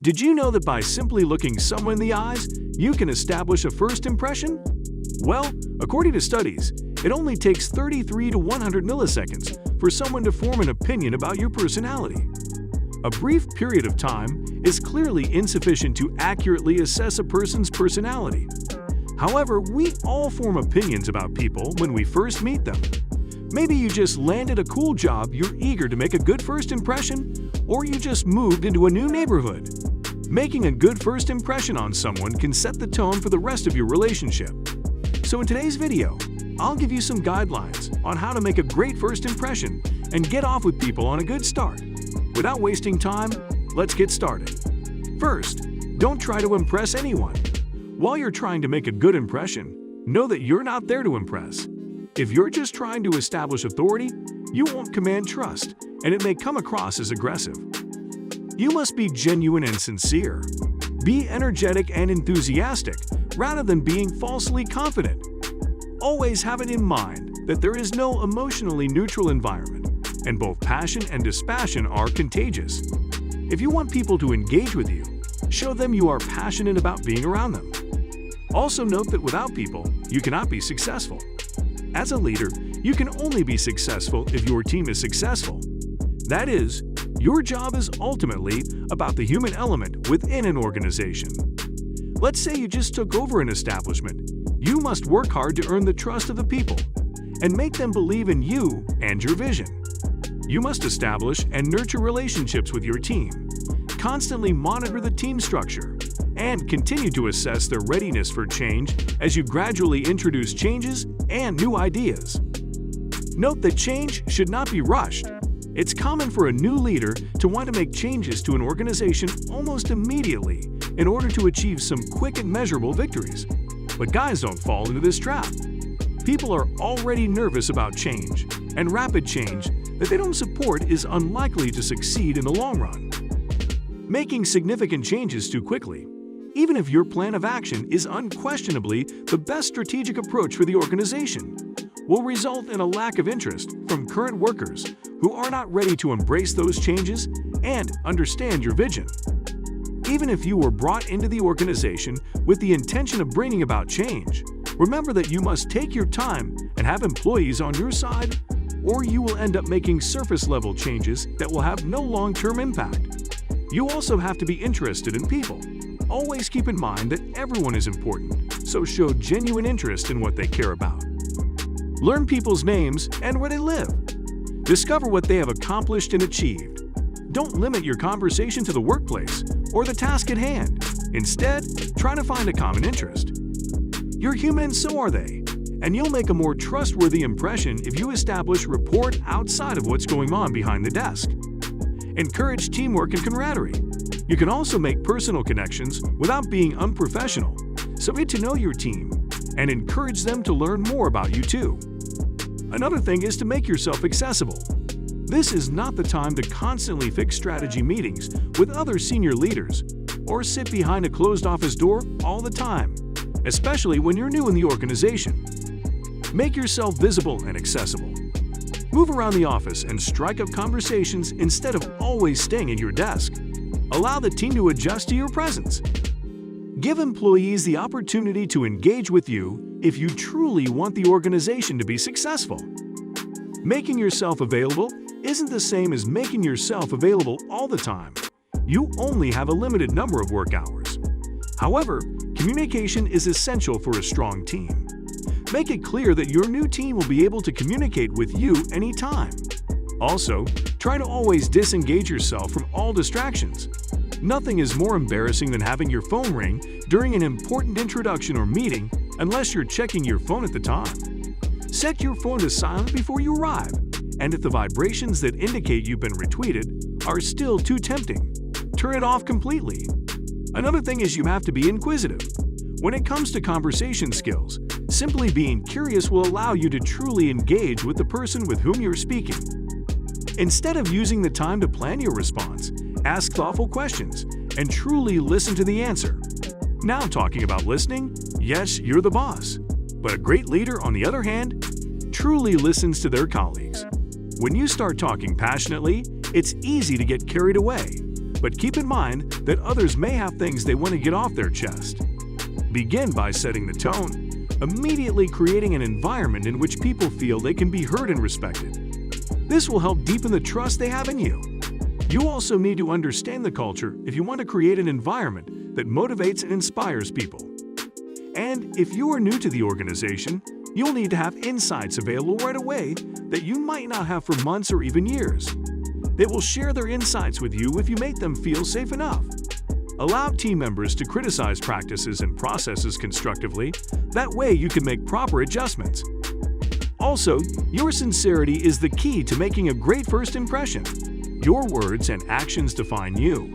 Did you know that by simply looking someone in the eyes, you can establish a first impression? Well, according to studies, it only takes 33 to 100 milliseconds for someone to form an opinion about your personality. A brief period of time is clearly insufficient to accurately assess a person's personality. However, we all form opinions about people when we first meet them. Maybe you just landed a cool job you're eager to make a good first impression, or you just moved into a new neighborhood. Making a good first impression on someone can set the tone for the rest of your relationship. So in today's video, I'll give you some guidelines on how to make a great first impression and get off with people on a good start. Without wasting time, let's get started. First, don't try to impress anyone. While you're trying to make a good impression, know that you're not there to impress. If you're just trying to establish authority, you won't command trust, and it may come across as aggressive. You must be genuine and sincere. Be energetic and enthusiastic, rather than being falsely confident. Always have it in mind that there is no emotionally neutral environment, and both passion and dispassion are contagious. If you want people to engage with you, show them you are passionate about being around them. Also note that without people, you cannot be successful. As a leader, you can only be successful if your team is successful. That is, your job is ultimately about the human element within an organization. Let's say you just took over an establishment. You must work hard to earn the trust of the people and make them believe in you and your vision. You must establish and nurture relationships with your team, constantly monitor the team structure, and continue to assess their readiness for change as you gradually introduce changes and new ideas. Note that change should not be rushed. It's common for a new leader to want to make changes to an organization almost immediately in order to achieve some quick and measurable victories. But guys don't fall into this trap. People are already nervous about change, and rapid change that they don't support is unlikely to succeed in the long run. Making significant changes too quickly, even if your plan of action is unquestionably the best strategic approach for the organization, will result in a lack of interest from current workers who are not ready to embrace those changes and understand your vision. Even if you were brought into the organization with the intention of bringing about change, remember that you must take your time and have employees on your side, or you will end up making surface-level changes that will have no long-term impact. You also have to be interested in people. Always keep in mind that everyone is important, so show genuine interest in what they care about. Learn people's names and where they live. Discover what they have accomplished and achieved. Don't limit your conversation to the workplace or the task at hand. Instead, try to find a common interest. You're human and so are they, and you'll make a more trustworthy impression if you establish rapport outside of what's going on behind the desk. Encourage teamwork and camaraderie. You can also make personal connections without being unprofessional, so get to know your team and encourage them to learn more about you too. Another thing is to make yourself accessible. This is not the time to constantly fix strategy meetings with other senior leaders or sit behind a closed office door all the time, especially when you're new in the organization. Make yourself visible and accessible. Move around the office and strike up conversations instead of always staying at your desk. Allow the team to adjust to your presence. Give employees the opportunity to engage with you if you truly want the organization to be successful. Making yourself available isn't the same as making yourself available all the time. You only have a limited number of work hours. However, communication is essential for a strong team. Make it clear that your new team will be able to communicate with you anytime. Also, try to always disengage yourself from all distractions. Nothing is more embarrassing than having your phone ring during an important introduction or meeting unless you're checking your phone at the time. Set your phone to silent before you arrive, and if the vibrations that indicate you've been retweeted are still too tempting, turn it off completely. Another thing is you have to be inquisitive. When it comes to conversation skills, simply being curious will allow you to truly engage with the person with whom you're speaking. Instead of using the time to plan your response, ask thoughtful questions and truly listen to the answer. Now talking about listening, yes, you're the boss. But a great leader, on the other hand, truly listens to their colleagues. When you start talking passionately, it's easy to get carried away. But keep in mind that others may have things they want to get off their chest. Begin by setting the tone, immediately creating an environment in which people feel they can be heard and respected. This will help deepen the trust they have in you. You also need to understand the culture if you want to create an environment that motivates and inspires people. And if you are new to the organization, you'll need to have insights available right away that you might not have for months or even years. They will share their insights with you if you make them feel safe enough. Allow team members to criticize practices and processes constructively. That way you can make proper adjustments. Also, your sincerity is the key to making a great first impression. Your words and actions define you.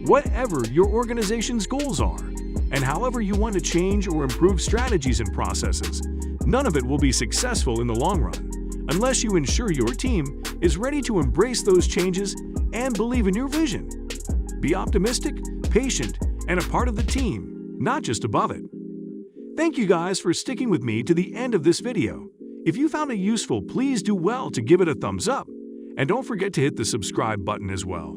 Whatever your organization's goals are, and however you want to change or improve strategies and processes, none of it will be successful in the long run unless you ensure your team is ready to embrace those changes and believe in your vision. Be optimistic, patient, and a part of the team, not just above it. Thank you guys for sticking with me to the end of this video. If you found it useful, please do well to give it a thumbs up, and don't forget to hit the subscribe button as well.